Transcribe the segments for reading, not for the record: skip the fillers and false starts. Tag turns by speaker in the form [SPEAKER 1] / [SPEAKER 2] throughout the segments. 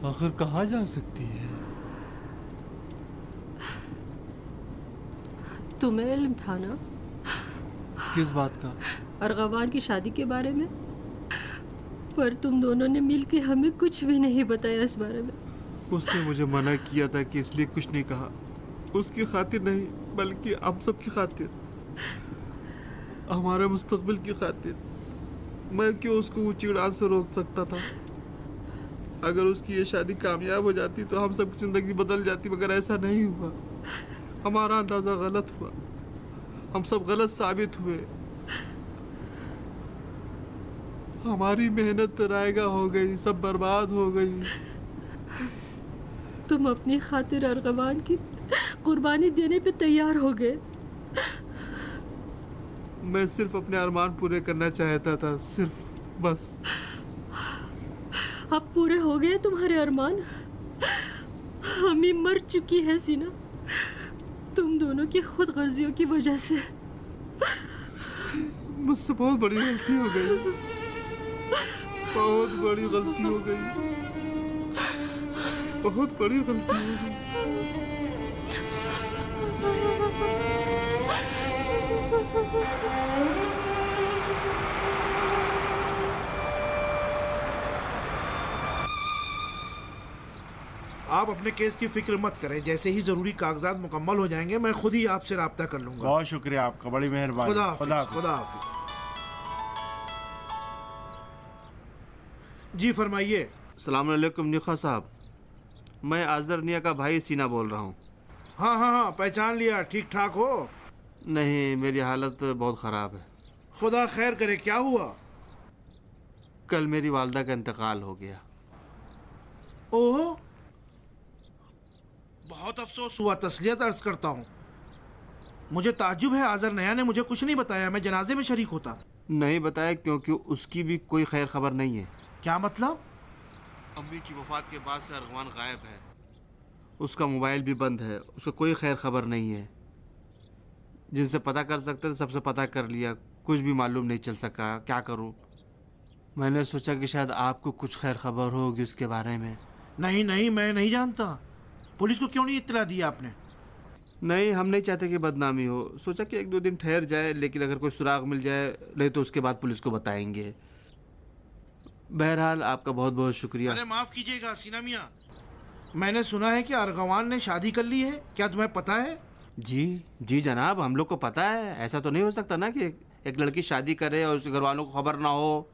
[SPEAKER 1] आखिर कहाँ जा सकती है?
[SPEAKER 2] तुम्हें इल्म था ना
[SPEAKER 1] किस बात का?
[SPEAKER 2] अर्गवान की शादी के बारे में, पर तुम दोनों ने मिलकर हमें कुछ भी नहीं बताया इस बारे में।
[SPEAKER 1] उसने मुझे मना किया था कि इसलिए कुछ नहीं कहा। उसकी खातिर नहीं, बल्कि हम सब की खातिर, हमारे मुस्तकबिल की खातिर। मैं क्यों उसको ऊंची उड़ान से रोक सकता था? अगर उसकी ये शादी कामयाब हो जाती तो हम सब की जिंदगी बदल जाती, मगर ऐसा नहीं हुआ। हमारा अंदाजा गलत हुआ, हम सब गलत साबित हुए। हमारी मेहनत रायगा हो गई, सब बर्बाद हो गई।
[SPEAKER 2] तुम अपनी खातिर अर्गवान की कुर्बानी देने पे तैयार हो गए।
[SPEAKER 1] मैं सिर्फ अपने अरमान पूरे करना चाहता था, सिर्फ, बस।
[SPEAKER 2] अब पूरे हो गए तुम्हारे अरमान। हमी मर चुकी है सीना, तुम दोनों की खुद गर्जियों की वजह से।
[SPEAKER 1] मुझसे बहुत बड़ी गलती हो गई, बहुत बड़ी गलती हो गई, बहुत बड़ी गलती हो गई।
[SPEAKER 3] आप अपने केस की फिक्र मत करें, जैसे ही जरूरी कागजात मुकम्मल हो जाएंगे मैं खुद ही आपसे राब्ता कर लूंगा।
[SPEAKER 4] बहुत शुक्रिया आपका, बड़ी मेहरबानी।
[SPEAKER 3] खुदा हाफिज।
[SPEAKER 4] खुदा हाफिज।
[SPEAKER 3] खुदा हाफिज। जी फरमाइए।
[SPEAKER 1] अस्सलाम वालेकुम निखा साहब, मैं आज़र निया का भाई सीना बोल रहा हूँ।
[SPEAKER 3] हाँ हाँ हाँ, पहचान लिया। ठीक ठाक हो?
[SPEAKER 1] नहीं, मेरी हालत बहुत ख़राब है।
[SPEAKER 3] खुदा खैर करे, क्या हुआ?
[SPEAKER 1] कल मेरी वालदा का इंतकाल हो गया।
[SPEAKER 3] ओह, बहुत अफसोस हुआ। तसलियत अर्ज करता हूँ। मुझे ताज्जुब है, आज़र नया ने मुझे कुछ नहीं बताया। मैं जनाजे में शरीक होता।
[SPEAKER 1] नहीं बताया क्योंकि उसकी भी कोई खैर खबर नहीं है।
[SPEAKER 3] क्या मतलब?
[SPEAKER 1] अम्मी की वफ़ात के बाद से अरगवान गायब है। उसका मोबाइल भी बंद है, उसका कोई खैर खबर नहीं है। जिनसे पता कर सकते थे सबसे पता कर लिया, कुछ भी मालूम नहीं चल सका। क्या करूं? मैंने सोचा कि शायद आपको कुछ खैर खबर होगी उसके बारे में।
[SPEAKER 3] नहीं नहीं, मैं नहीं जानता। पुलिस को क्यों नहीं इत्तला दी आपने?
[SPEAKER 1] नहीं, हम नहीं चाहते कि बदनामी हो। सोचा कि एक दो दिन ठहर जाए, लेकिन अगर कोई सुराग मिल जाए, नहीं तो उसके बाद पुलिस को बताएंगे। बहरहाल आपका बहुत बहुत शुक्रिया।
[SPEAKER 3] अरे माफ कीजिएगा सीना मियाँ, मैंने सुना है कि अर्गवान ने शादी कर ली है। क्या तुम्हें पता है?
[SPEAKER 1] जी जी जनाब, हम लोग को पता है। ऐसा तो नहीं हो सकता ना कि एक लड़की शादी करे और उसके घर वालों को खबर ना हो,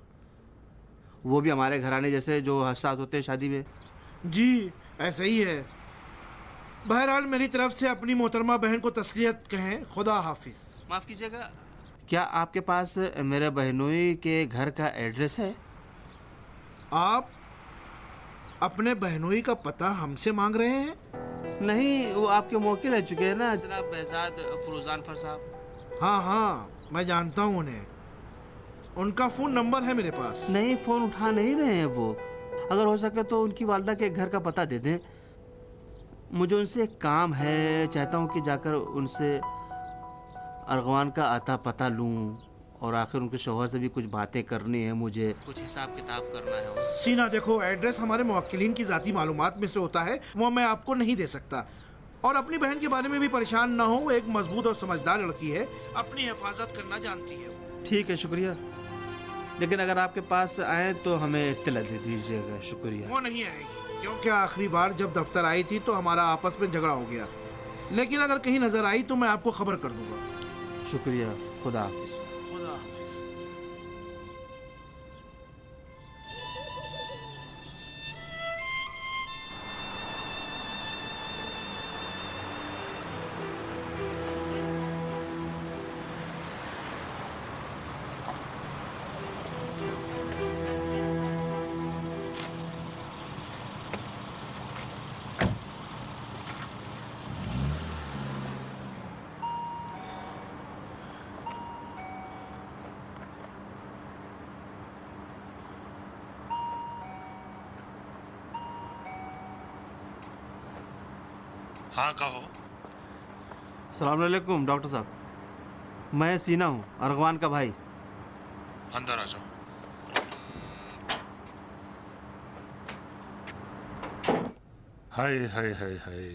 [SPEAKER 1] वो भी हमारे घराने जैसे जो हसास होते हैं शादी में।
[SPEAKER 3] जी ऐसा ही है। बहरहाल मेरी तरफ से अपनी मोहतरमा बहन को तसलियत कहें। खुदा हाफिज।
[SPEAKER 1] माफ़ कीजिएगा, क्या आपके पास मेरे बहनोई के घर का एड्रेस है?
[SPEAKER 3] आप अपने बहनोई का पता हमसे मांग रहे हैं?
[SPEAKER 1] नहीं, वो आपके मौके रह चुके हैं ना जनाब बहजाद फरोजान फर साहब।
[SPEAKER 3] हाँ हाँ, मैं जानता हूँ उन्हें। उनका फ़ोन नंबर है मेरे पास।
[SPEAKER 1] नहीं, फ़ोन उठा नहीं रहे हैं वो। अगर हो सके तो उनकी वालदा के घर का पता दे दें। मुझे उनसे एक काम है, चाहता हूँ कि जाकर उनसे अरगवान का आता पता लूँ, और आखिर उनके शौहर से भी कुछ बातें करनी है, मुझे कुछ हिसाब किताब करना है।
[SPEAKER 3] सीना देखो, एड्रेस हमारे मुवक्किलीन की ज़ाती मालूमात में से होता है, वो मैं आपको नहीं दे सकता। और अपनी बहन के बारे में भी परेशान ना हो, वो एक मजबूत और समझदार लड़की है, अपनी हिफाजत करना जानती है वो।
[SPEAKER 1] ठीक है, शुक्रिया। लेकिन अगर आपके पास आए तो हमें इत्तला दे दीजिएगा। शुक्रिया।
[SPEAKER 3] वो नहीं आएगी, क्योंकि आखिरी बार जब दफ्तर आई थी तो हमारा आपस में झगड़ा हो गया। लेकिन अगर कहीं नजर आई तो मैं आपको खबर कर दूंगा।
[SPEAKER 1] शुक्रिया। खुदा हाफिज।
[SPEAKER 3] खुदा हाफिज।
[SPEAKER 4] हाँ कहो।
[SPEAKER 1] अस्सलाम वालेकुम डॉक्टर साहब, मैं सीना हूँ, अरगवान का भाई।
[SPEAKER 4] अंदर आ जाओ।
[SPEAKER 5] हाय हाय हाय हाय,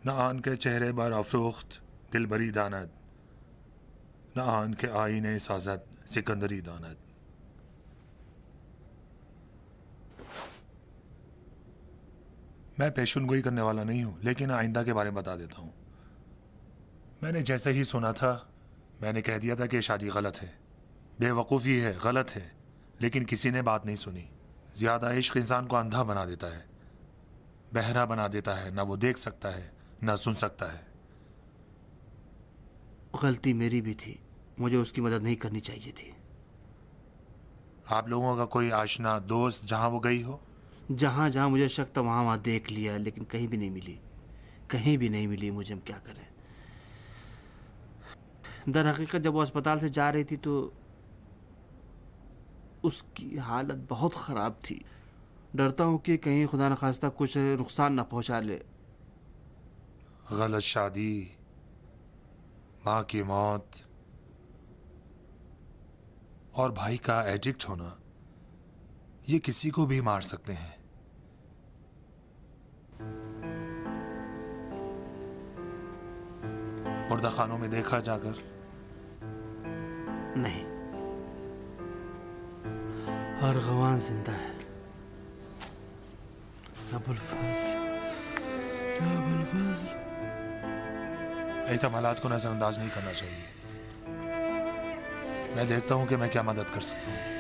[SPEAKER 5] न आन के चेहरे पर अफरोख्त दिल बरी दानत, न आन के आईने साजत सिकंदरी दानत। मैं पेशुनगोई करने वाला नहीं हूं, लेकिन आइंदा के बारे में बता देता हूं। मैंने जैसे ही सुना था मैंने कह दिया था कि शादी गलत है, बेवकूफ़ी है, गलत है, लेकिन किसी ने बात नहीं सुनी। ज़्यादा इश्क इंसान को अंधा बना देता है, बहरा बना देता है, ना वो देख सकता है ना सुन सकता है।
[SPEAKER 1] गलती मेरी भी थी, मुझे उसकी मदद नहीं करनी चाहिए थी।
[SPEAKER 5] आप लोगों का कोई आशना दोस्त जहां वो गई हो?
[SPEAKER 1] जहाँ जहाँ मुझे शक था वहाँ वहाँ देख लिया, लेकिन कहीं भी नहीं मिली, कहीं भी नहीं मिली। मुझे हम क्या करें। दर हकीकत जब वो अस्पताल से जा रही थी तो उसकी हालत बहुत ख़राब थी। डरता हूँ कि कहीं खुदा न खास्ता कुछ नुकसान न पहुँचा ले।
[SPEAKER 5] गलत शादी, माँ की मौत और भाई का एडिक्ट होना, ये किसी को भी मार सकते हैं। मुर्दा खानों में देखा जाकर?
[SPEAKER 1] नहीं, और गवान जिंदा है। अबुल फजल, अबुल फजल।
[SPEAKER 5] एहतमालात को नजरअंदाज नहीं करना चाहिए। मैं देखता हूं कि मैं क्या मदद कर सकता हूं।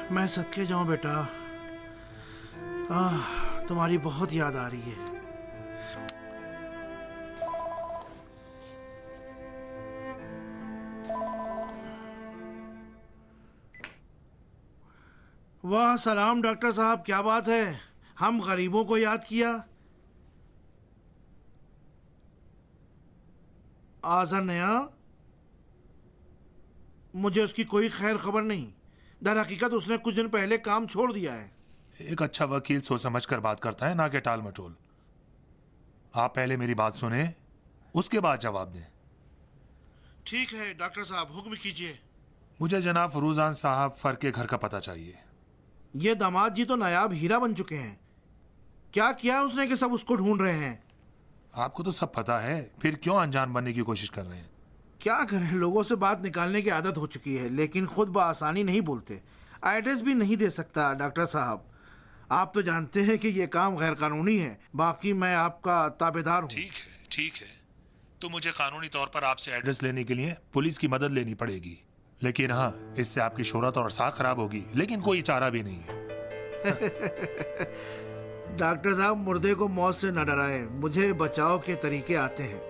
[SPEAKER 3] मैं सदके जाऊं बेटा, तुम्हारी बहुत याद आ रही है। वाह सलाम डॉक्टर साहब, क्या बात है, हम गरीबों को याद किया। आज़र नया, मुझे उसकी कोई खैर खबर नहीं। दर हकीकत उसने कुछ दिन पहले काम छोड़ दिया है।
[SPEAKER 5] एक अच्छा वकील सोच समझ कर बात करता है, ना कि टाल मटोल। आप पहले मेरी बात सुने, उसके बाद जवाब दें।
[SPEAKER 3] ठीक है डॉक्टर साहब, हुक्म कीजिए।
[SPEAKER 5] मुझे जनाब फरूजान साहब फर के घर का पता चाहिए।
[SPEAKER 3] ये दामाद जी तो नायाब हीरा बन चुके हैं। क्या किया उसने कि सब उसको ढूंढ रहे हैं?
[SPEAKER 5] आपको तो सब पता है, फिर क्यों अनजान बनने की कोशिश कर रहे हैं?
[SPEAKER 3] क्या करें, लोगों से बात निकालने की आदत हो चुकी है, लेकिन खुद बआसानी नहीं बोलते। एड्रेस भी नहीं दे सकता। डॉक्टर साहब, आप तो जानते हैं कि ये काम गैर कानूनी है। बाकी मैं आपका ताबेदार हूँ।
[SPEAKER 5] ठीक है, ठीक है, तो मुझे कानूनी तौर पर आपसे एड्रेस लेने के लिए पुलिस की मदद लेनी पड़ेगी। लेकिन हाँ, इससे आपकी शोहरत और साख खराब होगी, लेकिन कोई चारा भी नहीं है।
[SPEAKER 3] डॉक्टर साहब, मुर्दे को मौत से न डराएं। मुझे बचाव के तरीके आते हैं,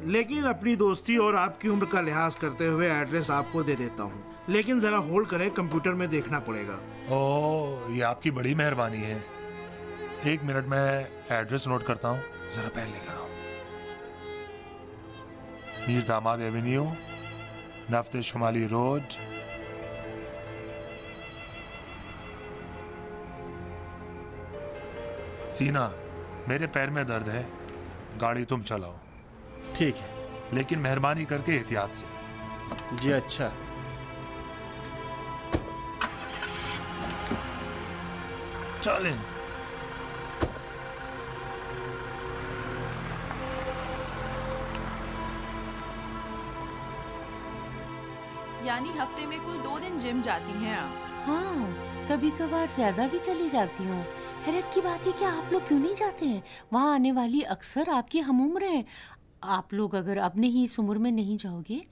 [SPEAKER 3] लेकिन अपनी दोस्ती और आपकी उम्र का लिहाज करते हुए एड्रेस आपको दे देता हूँ। लेकिन जरा होल्ड करें, कंप्यूटर में देखना पड़ेगा।
[SPEAKER 5] ओह, ये आपकी बड़ी मेहरबानी है। एक मिनट में एड्रेस नोट करता हूँ, जरा पेन लेकर आओ। मीर दामाद एवेन्यू, नफ्ते शुमाली रोड, सीना, मेरे पैर में दर्द है, गाड़ी तुम चलाओ।
[SPEAKER 1] ठीक है
[SPEAKER 5] लेकिन मेहरबानी करके एहतियात से।
[SPEAKER 1] जी। अच्छा,
[SPEAKER 5] चलें।
[SPEAKER 6] यानी हफ्ते में कुल 2 दिन जिम जाती हैं आप?
[SPEAKER 7] हाँ, कभी कभार ज्यादा भी चली जाती हूँ। हैरत की बात है कि आप लोग क्यों नहीं जाते हैं? वहाँ आने वाली अक्सर आपकी हम उम्र है। आप लोग अगर अपने ही इस उम्र में नहीं जाओगे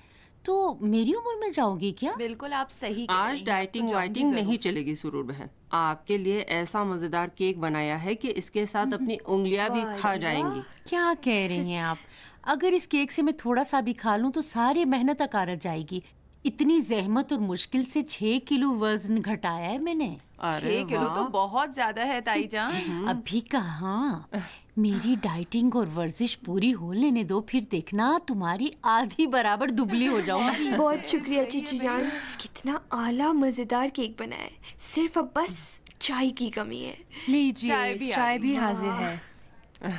[SPEAKER 7] तो मेरी उम्र में जाओगे क्या?
[SPEAKER 6] बिल्कुल आप सही कह रही
[SPEAKER 8] आज
[SPEAKER 6] हैं,
[SPEAKER 8] डाइटिंग
[SPEAKER 6] तो जाऊंगी
[SPEAKER 8] वाइटिंग
[SPEAKER 6] जरूर।
[SPEAKER 8] नहीं चलेगी सुरूर बहन। आपके लिए ऐसा मजेदार केक बनाया है कि इसके साथ अपनी उंगलियां भी खा जाएंगी।
[SPEAKER 7] क्या कह रही हैं आप? अगर इस केक से मैं थोड़ा सा भी खा लूं तो सारी मेहनत अकारत जाएगी। इतनी जहमत और मुश्किल से 6 किलो वजन घटाया है मैंने।
[SPEAKER 6] 6 किलो तो बहुत ज्यादा है ताई जान।
[SPEAKER 7] अभी कहाँ, मेरी डाइटिंग और वर्जिश पूरी हो लेने दो, फिर देखना तुम्हारी आधी बराबर दुबली हो जाऊंगी।
[SPEAKER 9] बहुत शुक्रिया चीची जान, कितना आला मजेदार केक बनाया है। सिर्फ अब बस चाय की कमी है।
[SPEAKER 10] लीजिए, चाय भी हाजिर है।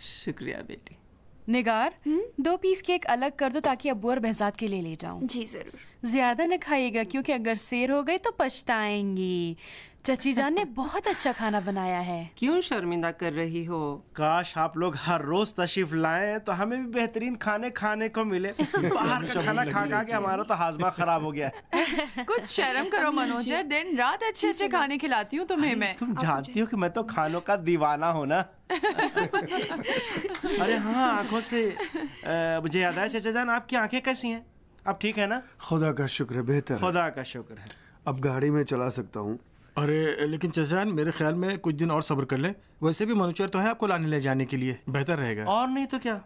[SPEAKER 8] शुक्रिया बेटी।
[SPEAKER 10] निगार, 2 पीस केक अलग कर दो ताकि अब्बू और बहजाद के लिए ले जाऊं।
[SPEAKER 9] जी जरूर।
[SPEAKER 10] ज्यादा न खाइएगा क्योंकि अगर सेर हो गई तो पछताएंगी। चची जान ने बहुत अच्छा खाना बनाया है।
[SPEAKER 8] क्यों शर्मिंदा कर रही हो?
[SPEAKER 4] काश आप लोग हर रोज तशरीफ लाएं तो हमें भी बेहतरीन खाने को मिले। बाहर का खाना खा खा के हमारा तो हाजमा खराब हो गया है।
[SPEAKER 6] कुछ शर्म करो मनोजर, दिन रात अच्छे अच्छे खाने खिलाती हूँ तुम्हें मैं।
[SPEAKER 4] तुम जानती हो कि मैं तो खानों का दीवाना हूँ ना। अरे हाँ, आंखों से मुझे याद आया चाचा जान, आपकी आंखें कैसी हैं? अब ठीक है ना?
[SPEAKER 11] खुदा का शुक्र है, बेहतर है।
[SPEAKER 4] खुदा का शुक्र है।
[SPEAKER 11] अब गाड़ी में चला सकता हूँ।
[SPEAKER 3] अरे लेकिन चाचा जान, मेरे ख्याल में कुछ दिन और सब्र कर ले। वैसे भी मनुचर तो है आपको लाने ले जाने के लिए, बेहतर रहेगा।
[SPEAKER 4] और नहीं तो क्या,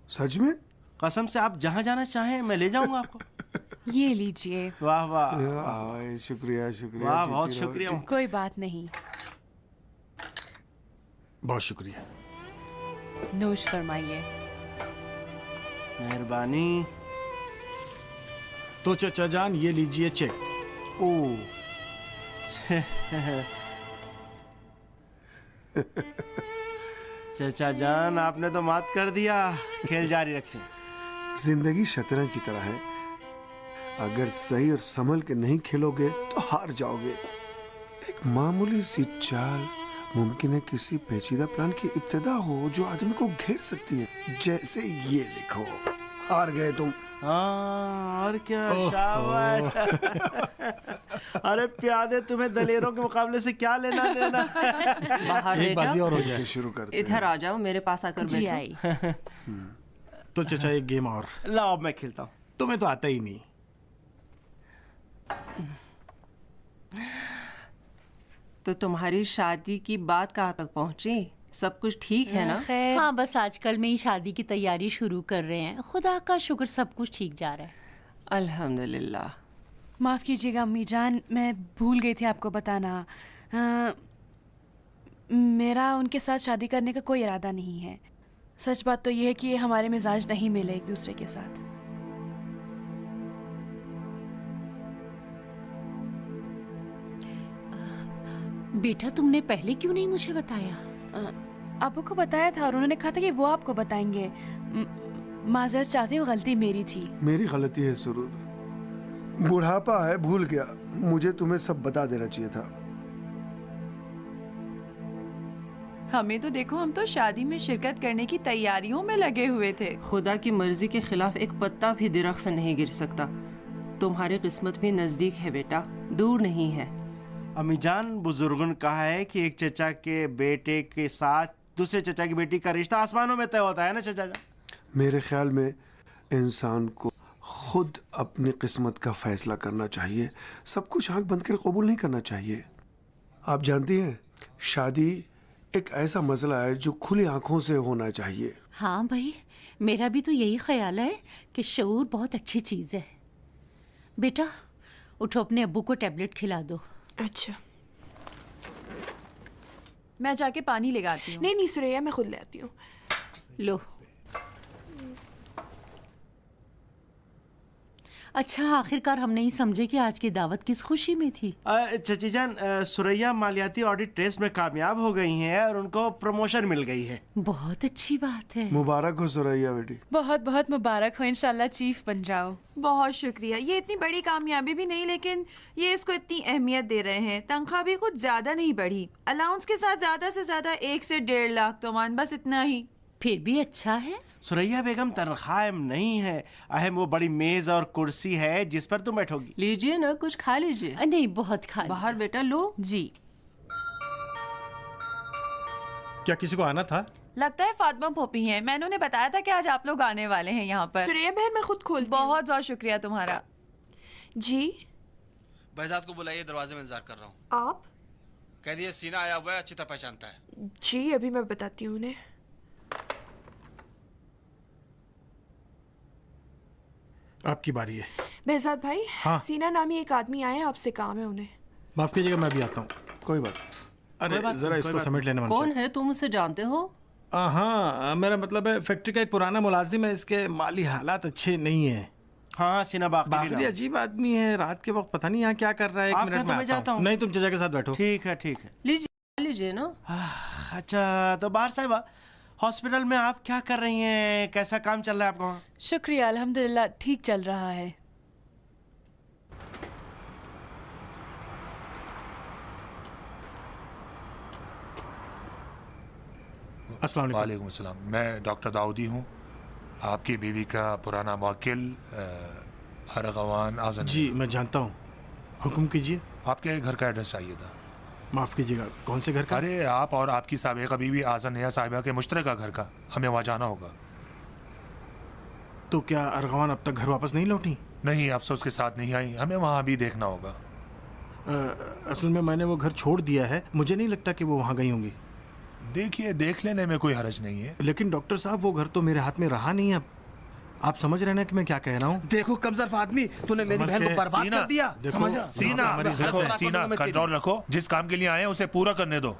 [SPEAKER 11] सच में?
[SPEAKER 4] कसम से आप जहाँ जाना चाहें मैं ले जाऊंगा आपको।
[SPEAKER 10] ये लीजिए।
[SPEAKER 4] वाह वाह,
[SPEAKER 11] शुक्रिया शुक्रिया।
[SPEAKER 4] वाह
[SPEAKER 11] जीती
[SPEAKER 4] बहुत
[SPEAKER 11] रहो।
[SPEAKER 4] शुक्रिया।
[SPEAKER 10] कोई बात नहीं।
[SPEAKER 3] बहुत शुक्रिया।
[SPEAKER 10] नोश फरमाइए।
[SPEAKER 4] मेहरबानी।
[SPEAKER 3] तो चाचा जान, ये लीजिए चेक।
[SPEAKER 4] ओ चाचा जान, आपने तो मात कर दिया। खेल जारी रखें।
[SPEAKER 11] जिंदगी शतरंज की तरह है, अगर सही और संभल के नहीं खेलोगे तो हार जाओगे। एक मामूली सी चाल मुमकिन है किसी पेचीदा प्लान की इब्तिदा हो जो आदमी को घेर सकती है। जैसे ये देखो, हार गए तुम।
[SPEAKER 4] हाँ, और क्या, शाबाश। अरे प्यादे, तुम्हें दलेरों के मुकाबले से क्या लेना देना।
[SPEAKER 8] बाहर
[SPEAKER 3] एक बाजी
[SPEAKER 8] बेटा,
[SPEAKER 3] और हो जाए।
[SPEAKER 11] से शुरू करते हैं।
[SPEAKER 8] इधर आ जाओ, मेरे पास आकर
[SPEAKER 10] जी
[SPEAKER 8] बैठो।
[SPEAKER 10] आई।
[SPEAKER 3] तो चाचा एक गेम और।
[SPEAKER 4] लाओ अब मैं खेलता हूँ।
[SPEAKER 3] तुम्हें तो आता ही नहीं।
[SPEAKER 8] तो तुम्हारी शादी की बात कहाँ तक पहुँची? सब कुछ ठीक है ना?
[SPEAKER 10] खैर,
[SPEAKER 7] हाँ, बस आजकल में ही शादी की तैयारी शुरू कर रहे हैं। खुदा का शुक्र, सब कुछ ठीक जा रहा है।
[SPEAKER 8] अल्हम्दुलिल्लाह।
[SPEAKER 10] माफ कीजिएगा अम्मी जान, मैं भूल गई थी आपको बताना। मेरा उनके साथ शादी करने का कोई इरादा नहीं है। सच बात तो यह है कि हमारे मिजाज नहीं मिले एक दूसरे के साथ।
[SPEAKER 7] बेटा, तुमने पहले क्यों नहीं मुझे बताया?
[SPEAKER 10] आपको को बताया था और उन्होंने कहा था कि वो आपको बताएंगे। माजर चाहती हूँ, गलती मेरी थी।
[SPEAKER 11] मेरी गलती है सुरूर, बुढ़ापा है, भूल गया। मुझे तुम्हें सब बता देना चाहिए था।
[SPEAKER 6] हमें तो देखो, हम तो शादी में शिरकत करने की तैयारियों में लगे हुए थे।
[SPEAKER 8] खुदा की मर्जी के खिलाफ एक पत्ता भी दरख्त से नहीं गिर सकता। तुम्हारी किस्मत भी नजदीक है बेटा, दूर नहीं है।
[SPEAKER 4] अम्मी जान, बुजुर्गों ने कहा है कि एक चचा के बेटे के साथ दूसरे चचा की बेटी का रिश्ता आसमानों में तय होता है ना चाचा जान?
[SPEAKER 11] मेरे ख्याल में इंसान को खुद अपनी किस्मत का फैसला करना चाहिए। सब कुछ आंख बंद कर कबूल नहीं करना चाहिए। आप जानती हैं, शादी एक ऐसा मसला है जो खुली आंखों से होना चाहिए।
[SPEAKER 7] हाँ भाई, मेरा भी तो यही ख्याल है कि शऊर बहुत अच्छी चीज़ है। बेटा उठो, अपने अब्बू को टैबलेट खिला दो।
[SPEAKER 9] अच्छा।
[SPEAKER 6] मैं जाके पानी ले आती हूँ।
[SPEAKER 9] नहीं नहीं सुरैया, मैं खुद ले आती हूँ।
[SPEAKER 7] लो। अच्छा, आखिरकार हम नहीं समझे कि आज की दावत किस खुशी में थी।
[SPEAKER 4] चाची जान, सुरैया मालियाती ऑडिट टेस्ट में कामयाब हो गई हैं और उनको प्रमोशन मिल गई है।
[SPEAKER 7] बहुत अच्छी बात है।
[SPEAKER 11] मुबारक हो सुरैया बेटी।
[SPEAKER 10] बहुत बहुत मुबारक हो, इंशाल्लाह चीफ बन जाओ।
[SPEAKER 6] बहुत शुक्रिया। ये इतनी बड़ी कामयाबी भी नहीं, लेकिन ये इसको इतनी अहमियत दे रहे हैं। तनख्वाह भी कुछ ज्यादा नहीं बढ़ी, अलाउंस के साथ ज्यादा से ज्यादा 1 से 1.5 लाख तोमान, बस इतना ही।
[SPEAKER 7] फिर भी अच्छा है।
[SPEAKER 4] सुरैया बेगम, तनख्वाह अहम नहीं है, अहम वो बड़ी मेज और कुर्सी है जिस पर तुम बैठोगी।
[SPEAKER 8] लीजिए ना, कुछ खा लीजिए।
[SPEAKER 7] नहीं, बहुत खा लिया।
[SPEAKER 8] बाहर बेटा लो।
[SPEAKER 10] जी।
[SPEAKER 3] क्या किसी को आना था?
[SPEAKER 6] लगता है फातिमा पोपी हैं। मैंने उन्हें बताया था कि आज आप लोग आने वाले हैं यहाँ पर।
[SPEAKER 9] सुरैया बहन, मैं खुद खोलती हूँ।
[SPEAKER 6] बहुत बहुत शुक्रिया तुम्हारा।
[SPEAKER 9] जी
[SPEAKER 1] बहजाद को बुलाइए, दरवाजे में इंतजार कर रहा हूँ।
[SPEAKER 9] आप?
[SPEAKER 1] कह दिए सीना आया हुआ है, अच्छी तरह पहचानता है।
[SPEAKER 9] जी अभी मैं बताती हूँ उन्हें।
[SPEAKER 3] आपकी बारी है।
[SPEAKER 9] बेहजाद भाई,
[SPEAKER 3] हाँ।
[SPEAKER 9] सीना नामी एक आदमी आए हैं, आपसे काम है उन्हें।
[SPEAKER 3] माफ कीजिएगा, मैं भी आता हूँ।
[SPEAKER 11] कोई बात।
[SPEAKER 3] अरे जरा इसको समेट लेने मन
[SPEAKER 8] कौन है, तुम उसे जानते हो?
[SPEAKER 4] हाँ, मेरा मतलब है फैक्ट्री का एक पुराना मुलाजिम है, इसके माली हालात अच्छे नहीं है।
[SPEAKER 12] हाँ सीना
[SPEAKER 4] बाकरी अजीब आदमी है, रात के वक्त पता नहीं यहाँ क्या कर रहा है। एक मिनट में आता हूँ। नहीं, तुम चचा के साथ बैठो।
[SPEAKER 12] ठीक है ठीक है।
[SPEAKER 8] लीजिए ना।
[SPEAKER 12] अच्छा तो बाहर साहिबा, हॉस्पिटल में आप क्या कर रही हैं, कैसा काम चल रहा है आपका वहाँ?
[SPEAKER 10] शुक्रिया, अल्हम्दुलिल्लाह ठीक चल रहा है।
[SPEAKER 5] अस्सलाम वालेकुम। अस्सलाम। मैं डॉक्टर दाऊदी हूँ, आपकी बीवी का पुराना वकील अरगवान आज़म।
[SPEAKER 4] जी मैं जानता हूँ, हुक्म कीजिए।
[SPEAKER 5] आपके घर का एड्रेस चाहिए था।
[SPEAKER 4] माफ़ कीजिएगा, कौन से घर का?
[SPEAKER 5] अरे आप और आपकी साबिक़ा बीवी आज़म नया साहिबा के मुश्तरका घर का, हमें वहाँ जाना होगा।
[SPEAKER 4] तो क्या अरगवान अब तक घर वापस नहीं लौटी?
[SPEAKER 5] नहीं, अफसोस के साथ नहीं आई, हमें वहाँ भी देखना होगा।
[SPEAKER 4] असल में मैंने वो घर छोड़ दिया है, मुझे नहीं लगता कि वो वहाँ गई होंगी।
[SPEAKER 5] देखिए, देख लेने में कोई हर्ज नहीं है।
[SPEAKER 4] लेकिन डॉक्टर साहब वो घर तो मेरे हाथ में रहा नहीं। अब आप समझ रहे हैं कि मैं क्या कह रहा हूँ?
[SPEAKER 12] देखो कमजोर आदमी, तूने मेरी बहन को बर्बाद कर दिया।
[SPEAKER 5] समझा? सीना कंट्रोल रखो, जिस काम के लिए आए हैं उसे पूरा करने दो।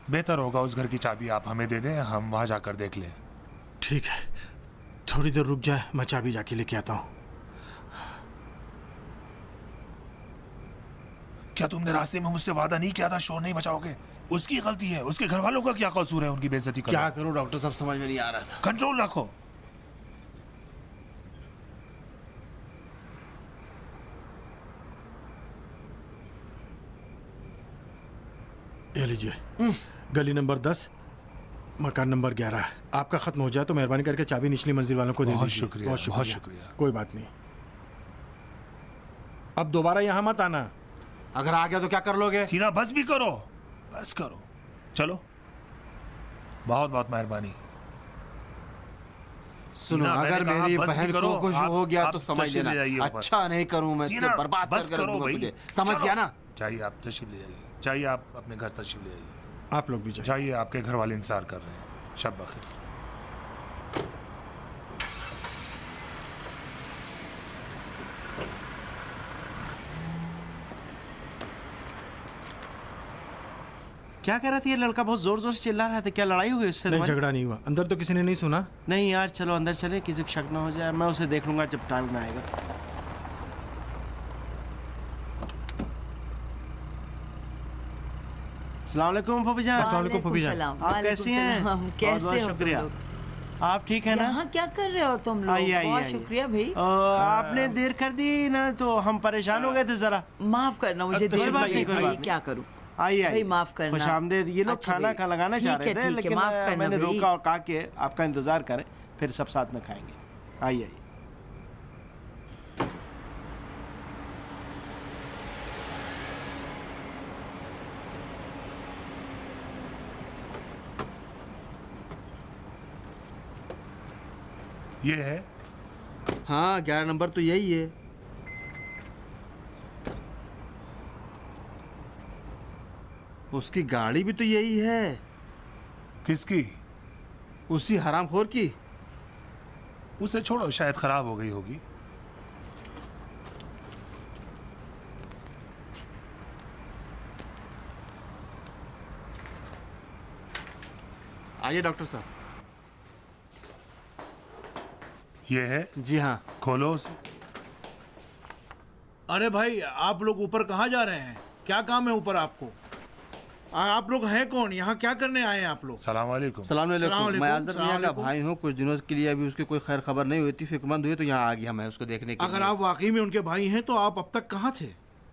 [SPEAKER 5] बेहतर होगा उस घर की चाबी आप हमें दे दें, हम वहां जाकर देख लें।
[SPEAKER 4] ठीक है, थोड़ी देर रुक जाए, मैं चाबी जाके लेके आता हूँ।
[SPEAKER 5] क्या तुमने रास्ते में मुझसे वादा नहीं किया था शोर नहीं बचाओगे? उसकी गलती है, उसके घर वालों का क्या कसूर है उनकी बेइज्जती करना?
[SPEAKER 1] क्या करूं डॉक्टर साहब, समझ में नहीं आ रहा था।
[SPEAKER 5] कंट्रोल रखो।
[SPEAKER 4] ये लीजिए, गली नंबर 10 मकान नंबर 11। आपका खत्म हो जाए तो मेहरबानी करके चाबी निचली मंजिल वालों को दे दीजिए।
[SPEAKER 5] बहुत शुक्रिया।
[SPEAKER 4] कोई बात नहीं, अब दोबारा यहाँ मत आना।
[SPEAKER 1] अगर आ गया तो क्या कर लोगे?
[SPEAKER 5] सीना बस भी करो, बस करो, चलो। बहुत बहुत मेहरबानी।
[SPEAKER 1] सुनो, अगर मेरी बहन को कुछ हो गया तो समझ लेना, अच्छा नहीं करूं मैं, बर्बाद कर दूंगा तुझे, समझ गया ना?
[SPEAKER 5] चाहिए आप तशरीफ ले जाइए, चाहिए आप अपने घर तशरीफ ले जाइए।
[SPEAKER 4] आप लोग भी
[SPEAKER 5] जाइए, आपके घर वाले इंतजार कर रहे हैं। शब बखैर।
[SPEAKER 12] क्या कह रहा था ये लड़का? बहुत जोर जोर से चिल्ला रहा था, क्या लड़ाई हो गई उससे?
[SPEAKER 4] नहीं, झगड़ा नहीं हुआ। अंदर तो किसी ने नहीं सुना।
[SPEAKER 12] नहीं यार, चलो अंदर चले, किसी को शक ना हो जाए। मैं उसे देख लूंगा जब टाइम में आएगा तो। अस्सलाम वालेकुम फूफी जान।
[SPEAKER 4] अस्सलाम वालेकुम फूफी जान।
[SPEAKER 12] आप कैसी हैं?
[SPEAKER 6] कैसे हो?
[SPEAKER 12] शुक्रिया। आप ठीक है ना?
[SPEAKER 6] यहाँ क्या कर रहे हो तुम लोग? बहुत शुक्रिया भाई।
[SPEAKER 12] आपने देर कर दी ना तो हम परेशान हो गए थे जरा।
[SPEAKER 6] माफ करना मुझे, देर हो गई, क्या करूं?
[SPEAKER 12] आइए
[SPEAKER 6] भाई माफ करना।
[SPEAKER 12] खुशामदीद। ये लोग खाना का लगाना चाह रहे थे, लेकिन मैंने रोका और कहा कि आपका इंतजार करें, फिर सब साथ में खाएंगे। आइए आइए।
[SPEAKER 5] ये है?
[SPEAKER 1] हाँ, 11 नंबर तो यही है। उसकी गाड़ी भी तो यही है।
[SPEAKER 5] किसकी?
[SPEAKER 1] उसी हरामखोर की।
[SPEAKER 5] उसे छोड़ो, शायद खराब हो गई होगी।
[SPEAKER 1] आइए डॉक्टर साहब।
[SPEAKER 5] ये है?
[SPEAKER 1] जी हाँ।
[SPEAKER 5] खोलो उसे।
[SPEAKER 3] अरे भाई, आप लोग ऊपर कहाँ जा रहे हैं? क्या काम है ऊपर आपको? आप लोग हैं कौन? यहाँ क्या करने आए हैं आप लोग?
[SPEAKER 5] सलाम वालेकुम।
[SPEAKER 1] सलाम वालेकुम। मैं आज़र मियां का भाई हूँ। कुछ दिनों के लिए अभी उसकी कोई खैर खबर नहीं हुई थी, फिक्रमंद हुई तो यहाँ आ गया मैं उसको देखने के लिए।
[SPEAKER 3] अगर आप वाकई में उनके भाई हैं तो आप अब तक कहाँ थे?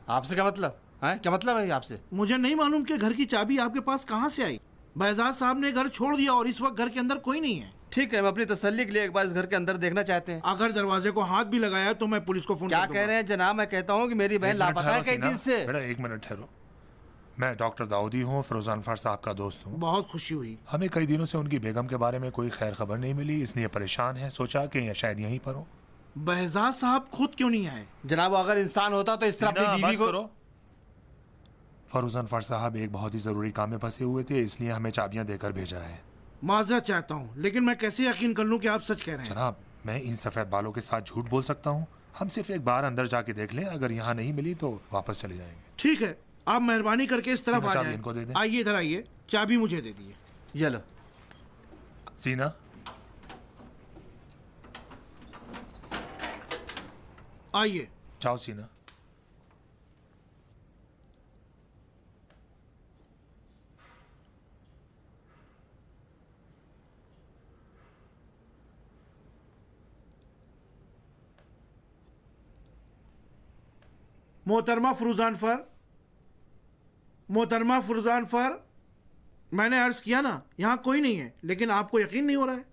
[SPEAKER 1] आपसे क्या मतलब है? क्या मतलब है आपसे?
[SPEAKER 3] मुझे नहीं मालूम कि घर की चाबी आपके पास कहाँ से आई। बहजाद साहब ने घर छोड़ दिया और इस वक्त घर के अंदर कोई नहीं है।
[SPEAKER 1] ठीक है, हम अपनी तसल्ली के लिए एक बार इस घर के अंदर देखना चाहते हैं।
[SPEAKER 3] अगर दरवाजे को हाथ भी लगाया तो मैं पुलिस को फोन
[SPEAKER 1] क्या कह रहे हैं जनाब? मैं कहता हूँ कि मेरी बहन लापता है कई दिन से।
[SPEAKER 5] बेटा एक मिनट ठहरो। मैं डॉक्टर दाऊदी हूँ, फिरोजान फार साहब का दोस्त हूँ।
[SPEAKER 3] बहुत खुशी हुई।
[SPEAKER 5] हमें कई दिनों से उनकी बेगम के बारे में कोई खैर खबर नहीं मिली, इसलिए परेशान है। सोचा कि शायद यहीं पर हो।
[SPEAKER 3] बहजाद साहब खुद क्यों नहीं आए?
[SPEAKER 1] जनाब, अगर इंसान होता तो इस तरह अपनी बीवी को।
[SPEAKER 5] फरोजन फार साहब एक बहुत ही जरूरी काम में फंसे हुए थे, इसलिए हमें चाबियां देकर भेजा है।
[SPEAKER 3] माजरत चाहता हूँ, लेकिन मैं कैसे यकीन कर लूँ कि आप सच कह रहे हैं?
[SPEAKER 5] जनाब, मैं इन सफेद बालों के साथ झूठ बोल सकता हूँ? हम सिर्फ एक बार अंदर जाके देख लें, अगर यहाँ नहीं मिली तो वापस चले जाएंगे।
[SPEAKER 3] ठीक है, आप मेहरबानी करके इस तरफ आ
[SPEAKER 5] चाबी इनको दे
[SPEAKER 3] जाएं।
[SPEAKER 5] दें।
[SPEAKER 3] आइए इधर आइए, चाबी मुझे दे दीजिए।
[SPEAKER 1] ये लो।
[SPEAKER 5] सीना,
[SPEAKER 3] आइए।
[SPEAKER 5] जाओ सीना।
[SPEAKER 3] मोहतरमा फरूजान फर, मोहतरमा फरूजान फर, मैंने अर्ज किया ना यहाँ कोई नहीं है, लेकिन आपको यकीन नहीं हो रहा है।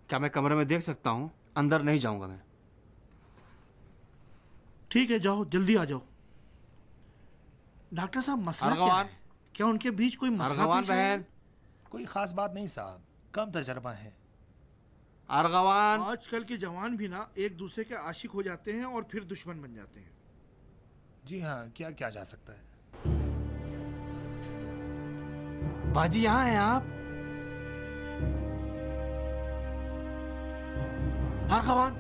[SPEAKER 1] क्या मैं कमरे में देख सकता हूँ? अंदर नहीं जाऊंगा मैं।
[SPEAKER 3] ठीक है, जाओ, जल्दी आ जाओ। डॉक्टर साहब, मसला क्या
[SPEAKER 1] अर्गवान।
[SPEAKER 3] है? क्या उनके बीच कोई मसला
[SPEAKER 1] अर्गवान
[SPEAKER 3] पेश आया है?
[SPEAKER 1] बहन,
[SPEAKER 5] कोई खास बात नहीं साहब, कम तजर्बा है।
[SPEAKER 1] अर्गवान।
[SPEAKER 3] आजकल के जवान भी ना एक दूसरे के आशिक हो जाते हैं और फिर दुश्मन बन जाते हैं।
[SPEAKER 5] जी हाँ, क्या क्या जा सकता है।
[SPEAKER 1] बाजी यहाँ हैं आप? अर्गवान,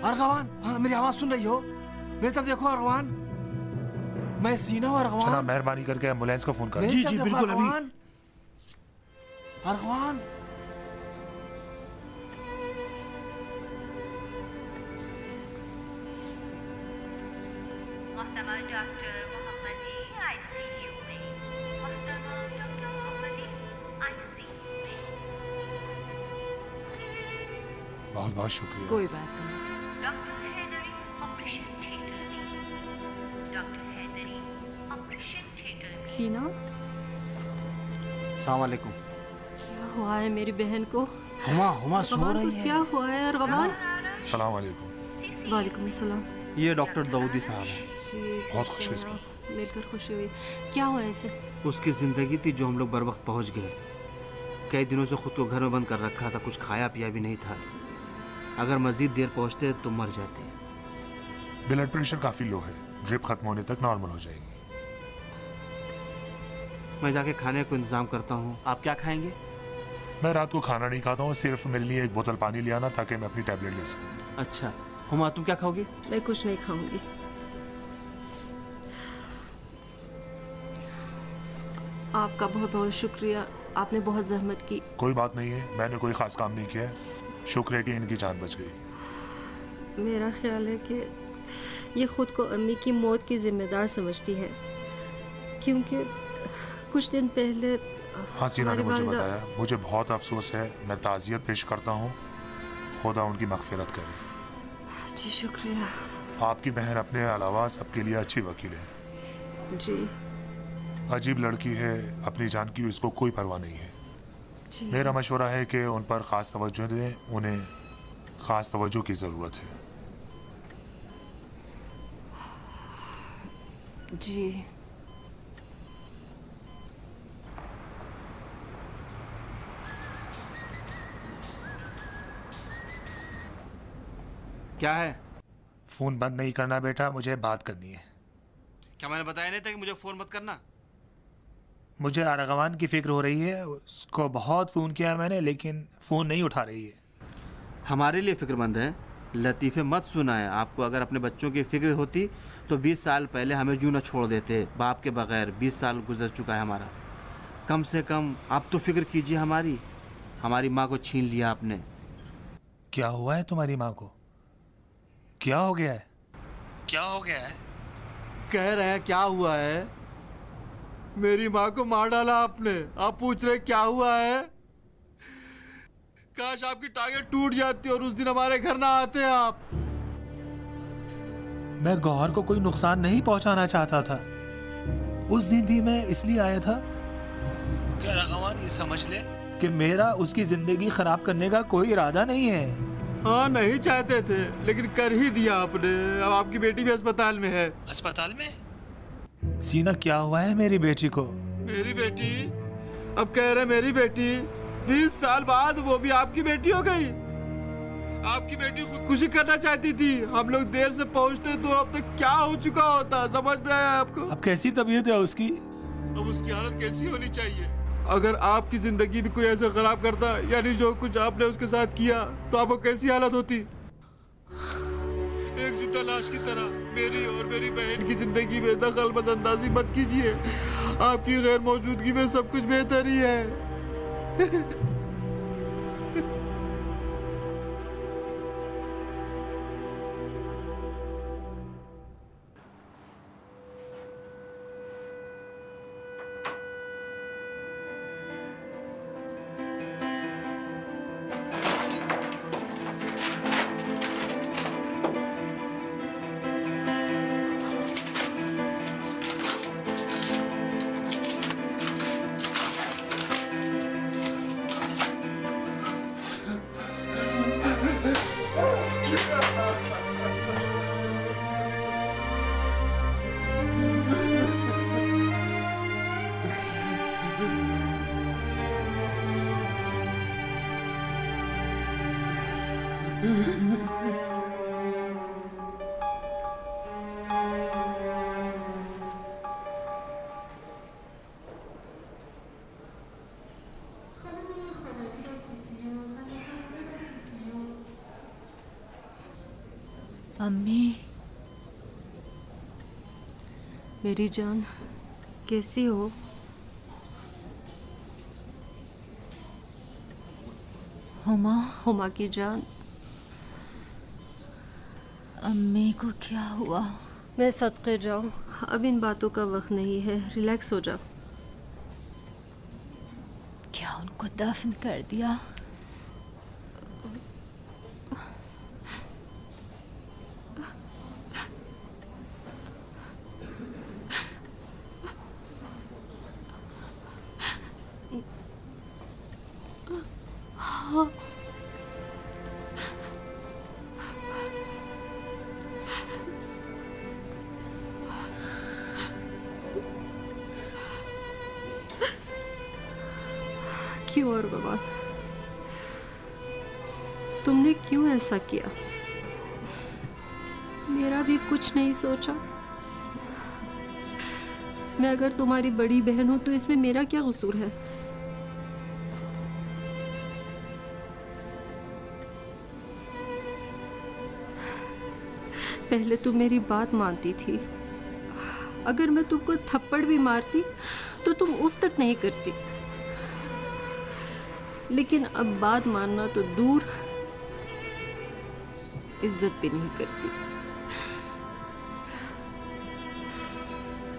[SPEAKER 1] अर्गवान, हाँ मेरी आवाज सुन रही हो? मेरी तरफ देखो अर्गवान, मैं सीना हूँ अर्गवान।
[SPEAKER 5] चला, मेहरबानी करके एम्बुलेंस को फोन कर।
[SPEAKER 3] जी जी बिल्कुल, अभी।
[SPEAKER 1] अर्गवान,
[SPEAKER 5] बहुत बहुत शुक्रिया।
[SPEAKER 6] कोई बात नहीं।
[SPEAKER 2] सीना,
[SPEAKER 1] सलाम वालेकुम।
[SPEAKER 2] क्या हुआ है मेरी बहन को?
[SPEAKER 1] हुमा हुमा सो
[SPEAKER 2] अर्गवान को
[SPEAKER 1] रही है।
[SPEAKER 2] क्या हुआ है अर्गवान?
[SPEAKER 5] सलाम वालेकुम।
[SPEAKER 2] वालेकुम अस्सलाम।
[SPEAKER 1] ये डॉक्टर दाऊदी साहब हैं।
[SPEAKER 2] जी,
[SPEAKER 5] बहुत खुशकिस्मत।
[SPEAKER 2] मिलकर खुशी हुई। क्या हुआ इसे?
[SPEAKER 1] उसकी जिंदगी थी जो हम लोग बर वक्त पहुंच गए। कई दिनों से खुद को घर में बंद कर रखा था, कुछ खाया पिया भी नहीं था। अगर मजीद देर पहुंचते तो मर जाते।
[SPEAKER 5] ब्लड प्रेशर काफी लो है, ड्रिप खत्म होने तक नॉर्मल हो जाएगी।
[SPEAKER 1] मैं जाके खाने को इंतजाम करता हूँ। आप क्या खाएंगे?
[SPEAKER 5] मैं रात को खाना नहीं खाता हूँ, सिर्फ मेरे लिए एक बोतल पानी ले आना ताकि मैं अपनी टैबलेट ले सकूँ।
[SPEAKER 1] अच्छा, हुमा तुम क्या खाओगी?
[SPEAKER 2] मैं कुछ नहीं खाऊंगी। आपका बहुत बहुत शुक्रिया, आपने बहुत जहमत की।
[SPEAKER 5] कोई बात नहीं है, मैंने कोई खास काम नहीं किया है। शुक्र है कि इनकी जान बच गई।
[SPEAKER 2] मेरा ख्याल है कि ये खुद को अम्मी की मौत की जिम्मेदार समझती है, क्योंकि कुछ दिन पहले
[SPEAKER 5] हाँ, सीना ने
[SPEAKER 2] हमारी
[SPEAKER 5] मुझे
[SPEAKER 2] वालिदा-
[SPEAKER 5] बताया। मुझे बहुत अफसोस है, मैं ताज़ियत पेश करता हूँ। खुदा उनकी मग़फ़िरत करे।
[SPEAKER 2] जी शुक्रिया।
[SPEAKER 5] आपकी बहन अपने अलावा सबके लिए अच्छी वकील है।
[SPEAKER 2] जी
[SPEAKER 5] अजीब लड़की है, अपनी जान की इसको कोई परवाह नहीं है।
[SPEAKER 2] जी
[SPEAKER 5] मेरा मशवरा है कि उन पर ख़ास तवज्जो दें, उन्हें ख़ास तवज्जो की ज़रूरत है।
[SPEAKER 2] जी।
[SPEAKER 1] क्या है?
[SPEAKER 5] फ़ोन बंद नहीं करना बेटा, मुझे बात करनी है।
[SPEAKER 1] क्या मैंने बताया नहीं था कि मुझे फोन मत करना?
[SPEAKER 5] मुझे अर्गवान की फ़िक्र हो रही है, उसको बहुत फ़ोन किया मैंने, लेकिन फ़ोन नहीं उठा रही है।
[SPEAKER 1] हमारे लिए फिक्रमंद है। लतीफ़े मत सुनाए। आपको अगर अपने बच्चों की फिक्र होती तो 20 साल पहले हमें यूँ न छोड़ देते बाप के बगैर। 20 साल गुजर चुका है हमारा। कम से कम आप तो फिक्र कीजिए हमारी। हमारी माँ को छीन लिया आपने।
[SPEAKER 5] क्या हुआ है तुम्हारी माँ को? क्या हो गया है? क्या हो गया है?
[SPEAKER 1] कह रहे हैं क्या हुआ है? मेरी माँ को मार डाला आपने। आप पूछ रहे क्या हुआ है? काश आपकी टांगें टूट जाती और उस दिन हमारे घर ना आते आप।
[SPEAKER 5] मैं गौहर को कोई नुकसान नहीं पहुंचाना चाहता था। उस दिन भी मैं इसलिए आया था कि अर्गवान ये समझ ले कि मेरा उसकी जिंदगी खराब करने का कोई इरादा नहीं है।
[SPEAKER 1] हाँ, नहीं चाहते थे, लेकिन कर ही दिया आपने। अब आपकी बेटी भी अस्पताल में है।
[SPEAKER 5] अस्पताल में? सीना, क्या हुआ है मेरी बेटी को?
[SPEAKER 1] मेरी बेटी? अब कह रहे मेरी बेटी? 20 साल बाद वो भी आपकी बेटी हो गई। आपकी बेटी खुदकुशी करना चाहती थी। हम लोग देर से पहुंचते तो अब तक क्या हो चुका होता, समझ में आया आपको?
[SPEAKER 5] अब कैसी तबीयत है उसकी?
[SPEAKER 1] अब उसकी हालत कैसी होनी चाहिए? अगर आपकी जिंदगी भी कोई ऐसा खराब करता, यानी जो कुछ आपने उसके साथ किया, तो आपको कैसी हालत होती? एक जिंदा लाश की तरह मेरी और मेरी बहन की जिंदगी में दखल अंदाजी मत कीजिए। आपकी गैर मौजूदगी में सब कुछ बेहतर ही है।
[SPEAKER 2] अम्मी,
[SPEAKER 8] मेरी जान, कैसी हो?
[SPEAKER 2] हुमा
[SPEAKER 8] की जान,
[SPEAKER 2] अम्मी को क्या हुआ?
[SPEAKER 8] मैं सदके जाऊं, अब इन बातों का वक्त नहीं है, रिलैक्स हो जाओ।
[SPEAKER 2] क्या उनको दफन कर दिया?
[SPEAKER 8] क्यों और भगवान, तुमने क्यों ऐसा किया? मेरा भी कुछ नहीं सोचा। मैं अगर तुम्हारी बड़ी बहन हूं तो इसमें मेरा क्या कसूर है? पहले तुम मेरी बात मानती थी। अगर मैं तुमको थप्पड़ भी मारती तो तुम उफ तक नहीं करती। लेकिन अब बात मानना तो दूर, इज्जत भी नहीं करती।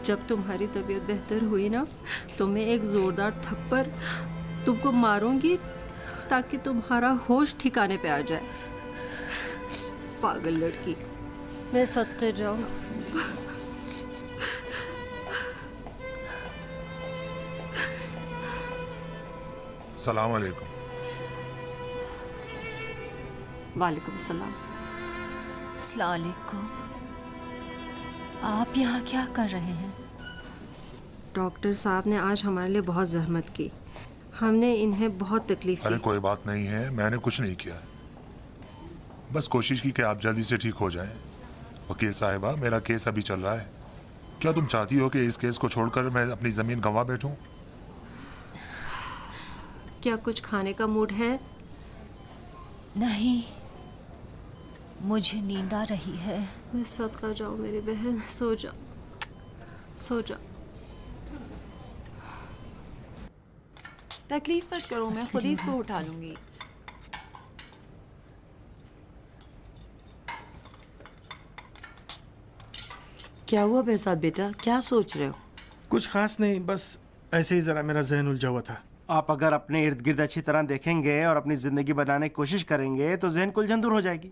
[SPEAKER 8] जब तुम्हारी तबीयत बेहतर हुई ना, तो मैं एक जोरदार थप्पड़ तुमको मारूंगी ताकि तुम्हारा होश ठिकाने पे आ जाए। पागल लड़की, मैं सदके जाऊं।
[SPEAKER 5] सलाम अलैकुम।
[SPEAKER 8] वालेकुम सलाम।
[SPEAKER 2] अस्सलाम वालेकुम। आप यहाँ क्या कर रहे हैं?
[SPEAKER 8] डॉक्टर साहब ने आज हमारे लिए बहुत जहमत की। हमने इन्हें बहुत तकलीफ
[SPEAKER 5] अरे
[SPEAKER 8] दी।
[SPEAKER 5] कोई बात नहीं है, मैंने कुछ नहीं किया, बस कोशिश की कि आप जल्दी से ठीक हो जाएं। वकील साहिबा, मेरा केस अभी चल रहा है। क्या तुम चाहती हो कि इस केस को छोड़कर मैं अपनी ज़मीन गंवा बैठूं?
[SPEAKER 8] क्या कुछ खाने का मूड है?
[SPEAKER 2] नहीं, मुझे नींद आ रही है।
[SPEAKER 8] मैं सदका जाऊं मेरी बहन, सो जा, सो जा।
[SPEAKER 6] तकलीफ मत करो, मैं खुद ही इसको उठा लूंगी।
[SPEAKER 13] क्या हुआ बेसाद बेटा, क्या सोच रहे हो?
[SPEAKER 12] कुछ खास नहीं, बस ऐसे ही जरा मेरा जहन उलझा हुआ था। आप अगर अपने इर्द गिर्द अच्छी तरह देखेंगे और अपनी जिंदगी बनाने की कोशिश करेंगे तो जहन कुलझन दूर हो जाएगी।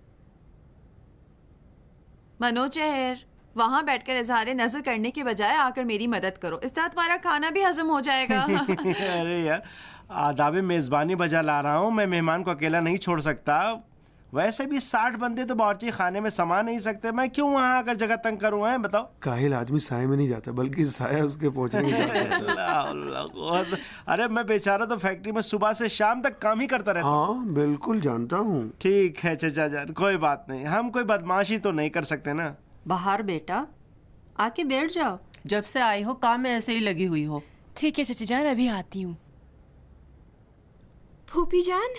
[SPEAKER 6] मनोचेहर, वहाँ बैठकर इजहार नजर करने के बजाय आकर मेरी मदद करो, इस तरह तुम्हारा खाना भी हजम हो जाएगा।
[SPEAKER 12] अरे यार, आदाब मेजबानी बजा ला रहा हूँ, मैं मेहमान को अकेला नहीं छोड़ सकता। वैसे भी 60 बंदे तो बावर्ची खाने में समा नहीं सकते, मैं क्यों वहाँ आकर जगह तंग करूँ? है बताओ।
[SPEAKER 11] काहिल आदमी साए में नहीं जाता, बल्कि साया उसके पहुंचने के
[SPEAKER 12] साथ। अरे मैं बेचारा तो फैक्ट्री में सुबह से शाम तक काम ही करता रहता हूँ।
[SPEAKER 11] हाँ बिल्कुल जानता हूँ।
[SPEAKER 12] ठीक है चचा जान, कोई बात नहीं, हम कोई बदमाशी तो नहीं कर सकते ना।
[SPEAKER 8] बाहर बेटा, आके बैठ जाओ। जब से आई हो काम में ऐसे ही लगी हुई हो।
[SPEAKER 10] ठीक है चची जान, अभी आती हूँ।
[SPEAKER 9] फूफी जान।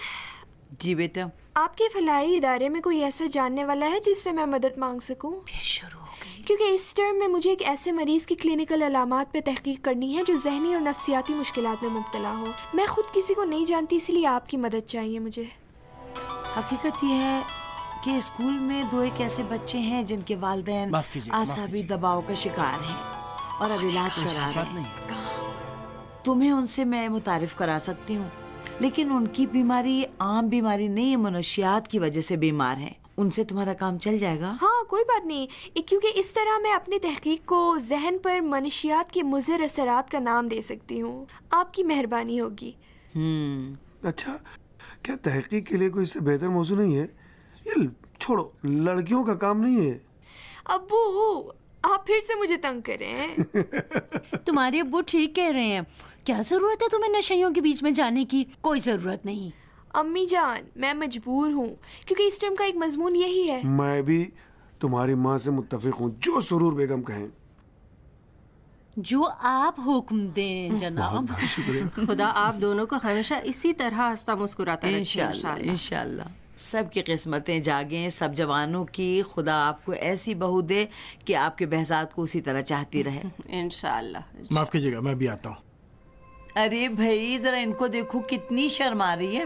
[SPEAKER 13] जी बेटा।
[SPEAKER 9] आपके फलाही इदारे में कोई ऐसा जानने वाला है जिससे मैं मदद मांग सकूं?
[SPEAKER 7] शुरू हो गई।
[SPEAKER 9] क्योंकि इस टर्म में मुझे एक ऐसे मरीज की क्लिनिकल अलामात पे तहकीक करनी है जो जहनी और नफ्सियाती मुश्किलात में मुब्तला हो। मैं खुद किसी को नहीं जानती, इसलिए आपकी मदद चाहिए मुझे।
[SPEAKER 13] हकीकत यह है कि स्कूल में 2 एक ऐसे बच्चे हैं जिनके वालिदैन आसाबी दबाव का शिकार हैं और अब इलाज करा रहे हैं। तुम्हें उनसे मैं मुतारिफ करा सकती हूँ, लेकिन उनकी बीमारी आम बीमारी नहीं है, मनशियात की वजह से बीमार हैं। उनसे तुम्हारा काम चल जाएगा?
[SPEAKER 9] हाँ, कोई बात नहीं, क्योंकि इस तरह मैं अपनी तहकीक को जहन पर मनशियात के मुज़िर असरात का नाम दे सकती हूँ। आपकी मेहरबानी होगी।
[SPEAKER 11] अच्छा, क्या तहकीक के लिए कोई इससे बेहतर मौजू नहीं है? ये छोड़ो, लड़कियों का काम नहीं है।
[SPEAKER 9] अब्बू, आप फिर से मुझे तंग करें।
[SPEAKER 7] तुम्हारे अब्बू ठीक कह रहे हैं। क्या जरूरत है तुम्हें नशइयों के बीच में जाने की? कोई जरूरत नहीं।
[SPEAKER 9] अम्मी जान, मैं मजबूर हूँ क्योंकि इस टाइम का एक मजमून यही है।
[SPEAKER 11] मैं भी तुम्हारी माँ से मुत्तफिक हूँ, जो सुरूर बेगम कहें।
[SPEAKER 7] जो आप हुक्म दें जनाब।
[SPEAKER 11] शुक्रिया।
[SPEAKER 8] खुदा आप दोनों को हमेशा इसी तरह हंसता मुस्कुराता रखे
[SPEAKER 13] इंशाल्लाह इंशाल्लाह। सबकी किस्मतें जागें, सब जवानों की। खुदा आपको ऐसी बहू दे कि आपके बहजात को उसी तरह चाहती रहे।
[SPEAKER 8] इंशाल्लाह।
[SPEAKER 4] माफ कीजिएगा, मैं भी आता हूँ।
[SPEAKER 13] अरे भाई, जरा इनको देखो, कितनी शर्म आ रही है।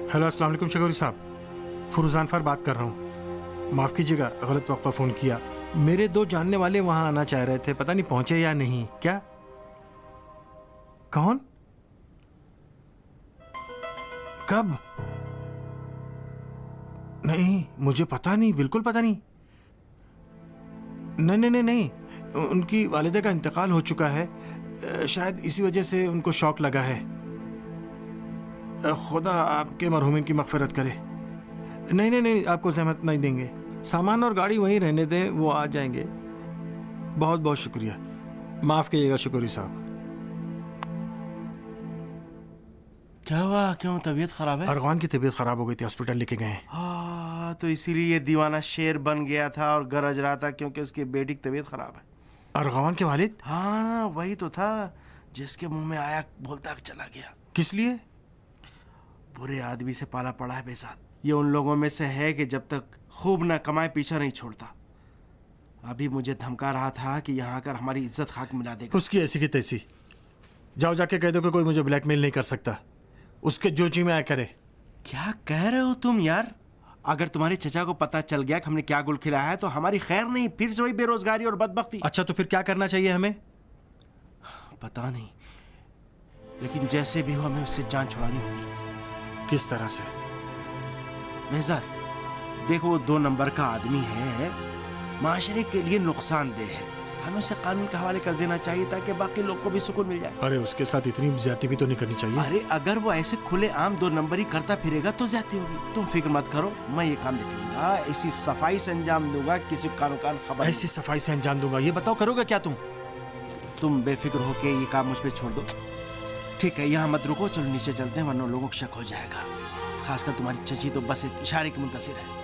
[SPEAKER 4] हेलो, अस्सलाम वालेकुम शगोरी साहब, फुरुजान फार बात कर रहा हूँ। माफ़ कीजिएगा, गलत वक्त पर फ़ोन किया। मेरे 2 जानने वाले वहाँ आना चाह रहे थे, पता नहीं पहुँचे या नहीं। क्या? कौन? कब? नहीं, मुझे पता नहीं, बिल्कुल पता नहीं। नहीं नहीं नहीं नहीं, उनकी वालिदा का इंतकाल हो चुका है। शायद इसी वजह से उनको शौक लगा है। खुदा आपके मरहूमिन की मग़फ़िरत करे। नहीं नहीं नहीं, आपको ज़हमत नहीं देंगे। सामान और गाड़ी वहीं रहने दें, वो आ जाएंगे। बहुत बहुत शुक्रिया। माफ़ कीजिएगा शुक्री साहब।
[SPEAKER 12] क्या हुआ? क्यों तबीयत खराब है?
[SPEAKER 4] अरगवान की तबीयत खराब हो गई थी, हॉस्पिटल लेके गए।
[SPEAKER 12] हाँ, तो इसीलिए ये दीवाना शेर बन गया था और गरज रहा था क्योंकि उसकी बेटी की तबीयत खराब है।
[SPEAKER 4] अरगवान के वालिद?
[SPEAKER 12] हाँ, वही तो था जिसके मुंह में आया बोलता चला गया।
[SPEAKER 4] किस लिए?
[SPEAKER 12] बुरे आदमी से पाला पड़ा है बेसात। ये उन लोगों में से है कि जब तक खूब न कमाए पीछा नहीं छोड़ता। अभी मुझे धमका रहा था कि यहाँ आकर हमारी इज्जत खाक मिला देगा।
[SPEAKER 4] उसकी ऐसी की तैसी। जाओ जाके कह दो कि कोई मुझे ब्लैकमेल नहीं कर सकता। उसके जो जी में आया करे।
[SPEAKER 12] क्या कह रहे हो तुम यार? अगर तुम्हारे चचा को पता चल गया कि हमने क्या गुल खिलाया है तो हमारी खैर नहीं, फिर से वही बेरोजगारी और बदबख्ती।
[SPEAKER 4] अच्छा, तो फिर क्या करना चाहिए हमें?
[SPEAKER 12] पता नहीं, लेकिन जैसे भी हो हमें उससे जान छुड़ानी होगी।
[SPEAKER 4] किस तरह से?
[SPEAKER 12] मेहजाद, देखो वो 2 नंबर का आदमी है, माशरे के लिए नुकसानदेह है। हमें उसे कानून के हवाले कर देना चाहिए ताकि बाकी लोग को भी सुकून मिल जाए।
[SPEAKER 4] अरे उसके साथ इतनी ज्यादती भी तो नहीं करनी चाहिए।
[SPEAKER 12] अरे अगर वो ऐसे खुले आम 2 नंबर ही करता फिरेगा तो ज्यादती होगी। तुम फिक्र मत करो, मैं ये काम देख लूंगा, ऐसी सफाई से अंजाम दूंगा, किसी कानों कान खबर।
[SPEAKER 4] ऐसी सफाई से अंजाम दूंगा? ये बताओ करोगे क्या तुम?
[SPEAKER 12] तुम बेफिक्र होके ये काम मुझ पे छोड़ दो। ठीक है, यहाँ मत रुको, चलो नीचे चलते हैं, वरना लोगों को शक हो जाएगा। खासकर तुम्हारी चची तो बस एक इशारे की मुंतज़िर है।